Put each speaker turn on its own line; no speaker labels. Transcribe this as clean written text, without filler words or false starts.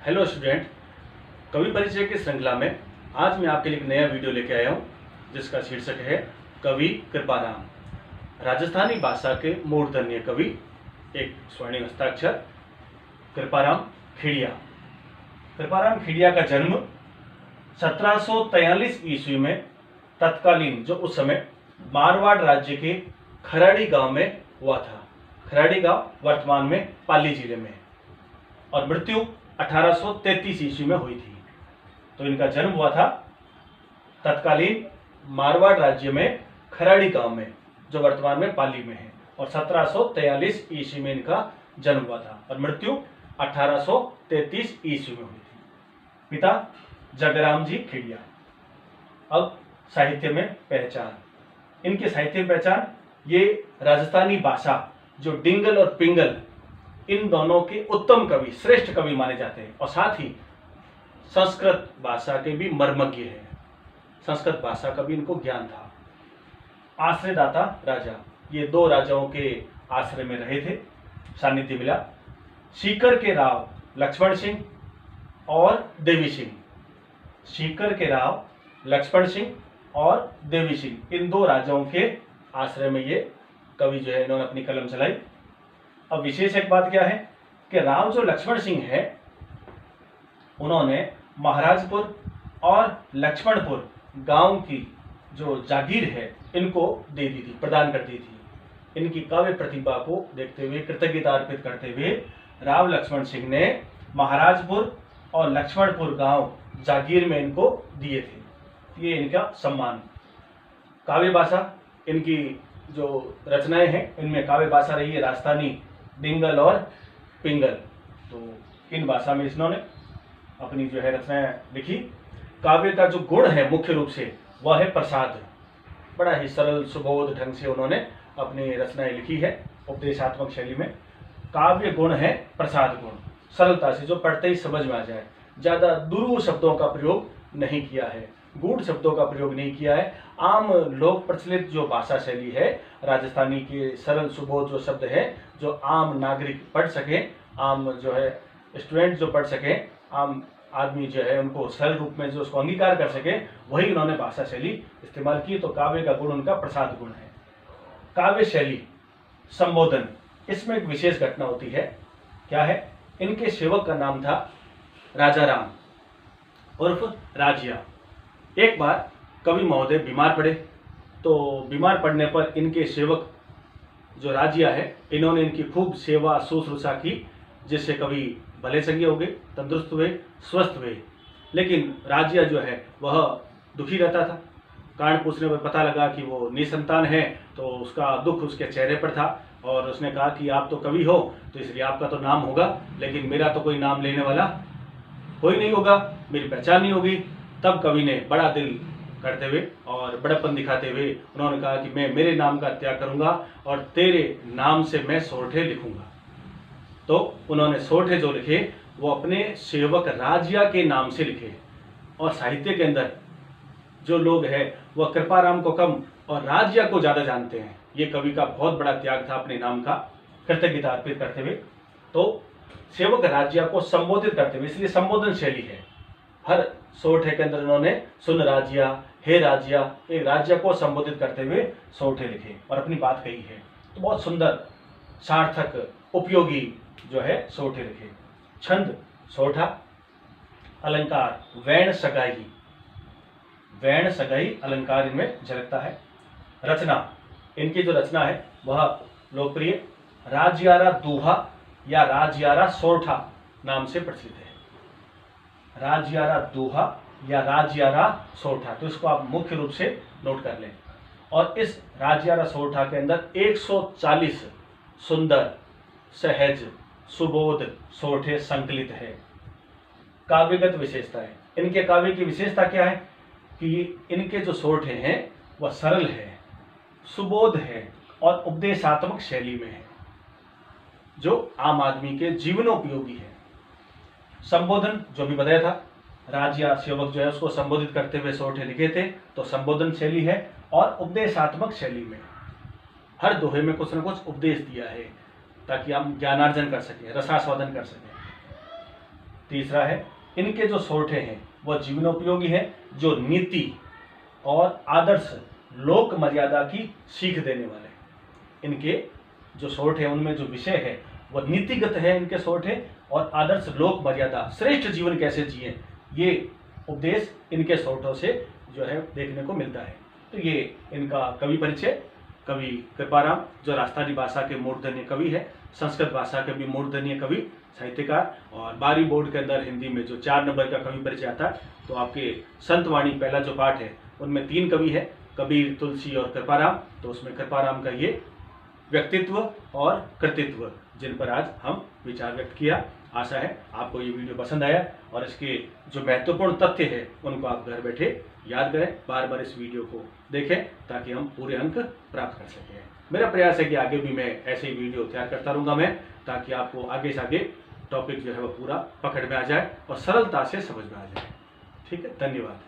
Hello student, कवि परिचय की श्रृंखला में आज मैं आपके लिए एक नया वीडियो लेके आया हूँ जिसका शीर्षक है कवि कृपाराम। राजस्थानी भाषा के मूर्धन्य कवि, एक स्वर्णिम हस्ताक्षर, कृपाराम खेड़िया। कृपाराम खेड़िया का जन्म 1743 ईस्वी में तत्कालीन जो उस समय मारवाड़ राज्य के खराड़ी गांव में हुआ था। खराड़ी गांव वर्तमान में पाली जिले में, और मृत्यु 1833 ईस्वी में हुई थी। तो इनका जन्म हुआ था तत्कालीन मारवाड़ राज्य में खराड़ी गांव में, जो वर्तमान में पाली में है, और 1743 ईस्वी में इनका जन्म हुआ था और मृत्यु 1833 ईस्वी में हुई थी। पिता जगराम जी खेड़िया। अब साहित्य में पहचान, इनके साहित्य में पहचान, ये राजस्थानी भाषा जो डिंगल और पिंगल, इन दोनों के उत्तम कवि, श्रेष्ठ कवि माने जाते हैं, और साथ ही संस्कृत भाषा के भी मर्मज्ञ हैं। संस्कृत भाषा का भी इनको ज्ञान था। आश्रयदाता राजा, ये दो राजाओं के आश्रय में रहे थे, सानिध्य मिला। सीकर के राव लक्ष्मण सिंह और देवी सिंह, सीकर के राव लक्ष्मण सिंह और देवी सिंह, इन दो राजाओं के आश्रय में ये कवि जो है इन्होंने अपनी कलम चलाई। अब विशेष एक बात क्या है कि राव जो लक्ष्मण सिंह है, उन्होंने महाराजपुर और लक्ष्मणपुर गांव की जो जागीर है इनको दे दी थी, प्रदान कर दी थी। इनकी काव्य प्रतिभा को देखते हुए, कृतज्ञता अर्पित करते हुए राव लक्ष्मण सिंह ने महाराजपुर और लक्ष्मणपुर गांव जागीर में इनको दिए थे। ये इनका सम्मान। काव्य भाषा, इनकी जो रचनाएं हैं इनमें काव्य भाषा रही है राजस्थानी, डिंगल और पिंगल। तो इन भाषा में इन्होंने अपनी जो है रचनाएं लिखी। काव्य का जो गुण है मुख्य रूप से वह है प्रसाद। बड़ा ही सरल सुबोध ढंग से उन्होंने अपनी रचनाएं लिखी है, उपदेशात्मक शैली में। काव्य गुण है प्रसाद गुण, सरलता से, जो पढ़ते ही समझ में आ जाए। ज्यादा दुरूह शब्दों का प्रयोग नहीं किया है, गूढ़ शब्दों का प्रयोग नहीं किया है। आम लोक प्रचलित जो भाषा शैली है राजस्थानी के, सरल सुबोध जो शब्द है, जो आम नागरिक पढ़ सके, आम जो है स्टूडेंट जो पढ़ सके, आम आदमी जो है उनको सरल रूप में जो उसको अंगीकार कर सके, वही उन्होंने भाषा शैली इस्तेमाल की। तो काव्य का गुण उनका प्रसाद गुण है। काव्य शैली, संबोधन, इसमें एक विशेष घटना होती है। क्या है? इनके सेवक का नाम था राजा राम उर्फ राजिया। एक बार कवि महोदय बीमार पड़े, तो बीमार पड़ने पर इनके सेवक जो राजिया है, इन्होंने इनकी खूब सेवा शुश्रूषा की, जिससे कवि भले चंगे हो गए, तंदुरुस्त हुए, स्वस्थ हुए। लेकिन राजिया जो है वह दुखी रहता था। कारण पूछने पर पता लगा कि वो निसंतान है, तो उसका दुख उसके चेहरे पर था। और उसने कहा कि आप तो कवि हो, तो इसलिए आपका तो नाम होगा, लेकिन मेरा तो कोई नाम लेने वाला कोई नहीं होगा, मेरी पहचान नहीं होगी। तब कवि ने बड़ा दिल करते हुए और बड़प्पन दिखाते हुए उन्होंने कहा कि मैं मेरे नाम का त्याग करूंगा और तेरे नाम से मैं सोरठे लिखूंगा। तो उन्होंने सोरठे जो लिखे वो अपने सेवक राजिया के नाम से लिखे। और साहित्य के अंदर जो लोग हैं वह कृपाराम को कम और राजिया को ज्यादा जानते हैं। ये कवि का बहुत बड़ा त्याग था अपने नाम का, कृतज्ञता अर्पित करते हुए। तो सेवक राजिया को संबोधित करते हुए, इसलिए संबोधन शैली है। हर सोरठे के अंदर उन्होंने सुन राजिया, हे राजिया, एक राज्य को संबोधित करते हुए सोरठे लिखे और अपनी बात कही है। तो बहुत सुंदर, सार्थक, उपयोगी जो है सोरठे लिखे। छंद सोरठा, अलंकार वैण सगाई, वैण सगाई अलंकार इनमें झलकता है। रचना, इनकी जो रचना है वह लोकप्रिय राजयारा दूहा या राजयारा सोरठा नाम से प्रचलित है। राजयारा दूहा या राजयारा सोरठा, तो इसको आप मुख्य रूप से नोट कर लें। और इस राजयारा सोरठा के अंदर 140 सुंदर, सहज, सुबोध सोरठे संकलित है। काव्यगत विशेषताएं, इनके काव्य की विशेषता क्या है कि इनके जो सोरठे हैं वह सरल है, सुबोध है और उपदेशात्मक शैली में है, जो आम आदमी के जीवनोपयोगी है। संबोधन जो भी बताया था, राजिया सेवक जो है उसको संबोधित करते हुए सोरठे लिखे थे, तो संबोधन शैली है। और उपदेशात्मक शैली में हर दोहे में कुछ न कुछ उपदेश दिया है, ताकि हम ज्ञानार्जन कर सकें, रसास्वादन कर सकें। तीसरा है इनके जो सोठे हैं वह जीवनोपयोगी हैं, जो नीति और आदर्श लोक मर्यादा की सीख देने वाले। इनके जो सोठ है उनमें जो विषय है वह नीतिगत है, इनके सोठ है, और आदर्श लोक मर्यादा श्रेष्ठ जीवन कैसे जिए, ये उपदेश इनके सोठों से जो है देखने को मिलता है। तो ये इनका कवि परिचय। कवि कृपाराम जो राजस्थानी भाषा के मूर्धन्य कवि है, संस्कृत भाषा के भी मूर्धन्य कवि साहित्यकार, और 12वीं बोर्ड के अंदर हिंदी में जो 4 नंबर का कवि परिचय आता है, तो आपके संतवाणी पहला जो पाठ है उनमें 3 कवि है, कबीर, तुलसी और कृपाराम। तो उसमें कृपाराम का ये व्यक्तित्व और कृतित्व जिन पर आज हम विचार व्यक्त किया। आशा है आपको ये वीडियो पसंद आया और इसके जो महत्वपूर्ण तथ्य है उनको आप घर बैठे याद करें, बार बार इस वीडियो को देखें ताकि हम पूरे अंक प्राप्त कर सकें। मेरा प्रयास है कि आगे भी मैं ऐसे ही वीडियो तैयार करता रहूँगा मैं, ताकि आपको आगे से आगे टॉपिक जो है वो पूरा पकड़ में आ जाए और सरलता से समझ में आ जाए। ठीक है, धन्यवाद।